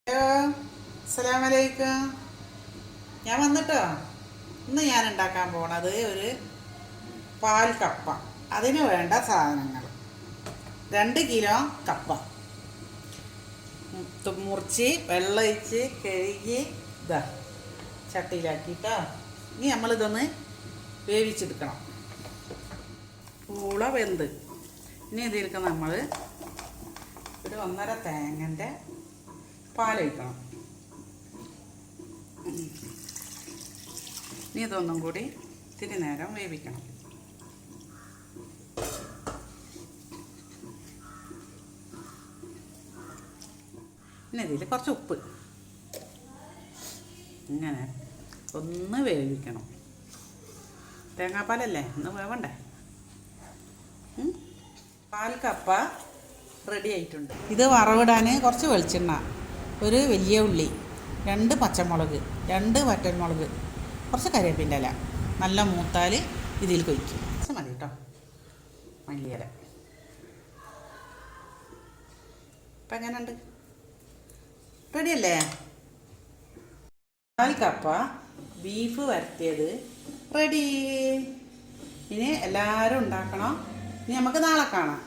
Hello, അസ്സലാമലൈക്കും. ഞാൻ വന്നിട്ടോ. ഇന്ന് ഞാൻ ഉണ്ടാക്കാൻ പോണത് ഒരു പാൽ കപ്പ. അതിന് വേണ്ട സാധനങ്ങൾ: 2 കിലോ കപ്പ മുറിച്ച് വെള്ളമൊഴിച്ച് കഴുകി ഇതാ ചട്ടിയിലാക്കിട്ടോ. ഇനി നമ്മളിതൊന്ന് വേവിച്ചെടുക്കണം. പൂള വെന്ത്. ഇനി ഇതിലേക്ക് നമ്മൾ ഒരു 1.5 തേങ്ങൻ്റെ പാലൊഴിക്കണം. ഇനി ഇതൊന്നും കൂടി ഇത്തിരി നേരം വേവിക്കണം. പിന്നെ ഇതിൽ കുറച്ച് ഉപ്പ് ഇങ്ങനെ ഒന്ന് വേവിക്കണം. തേങ്ങാപ്പാലല്ലേ, ഒന്ന് വേവണ്ടേ. പാൽ കപ്പ റെഡി ആയിട്ടുണ്ട്. ഇത് വറവിടാൻ കുറച്ച് വെളിച്ചെണ്ണ, ഒരു വലിയ ഉള്ളി, 2 പച്ചമുളക്, 2 വറ്റൽമുളക്, കുറച്ച് കരിവേപ്പിൻ്റെ ഇല. നല്ല മൂത്താൽ ഇതിൽ കൊയ്ക്കും. കുറച്ച് മതി കേട്ടോ, മല്ലിയില. ഇപ്പം എങ്ങനെയുണ്ട്? റെഡിയല്ലേ? പാൽ കപ്പ ബീഫ് വരട്ടിയത് റെഡി. ഇനി എല്ലാവരും ഉണ്ടാക്കണം. ഇനി നമുക്ക് നാളെ കാണാം.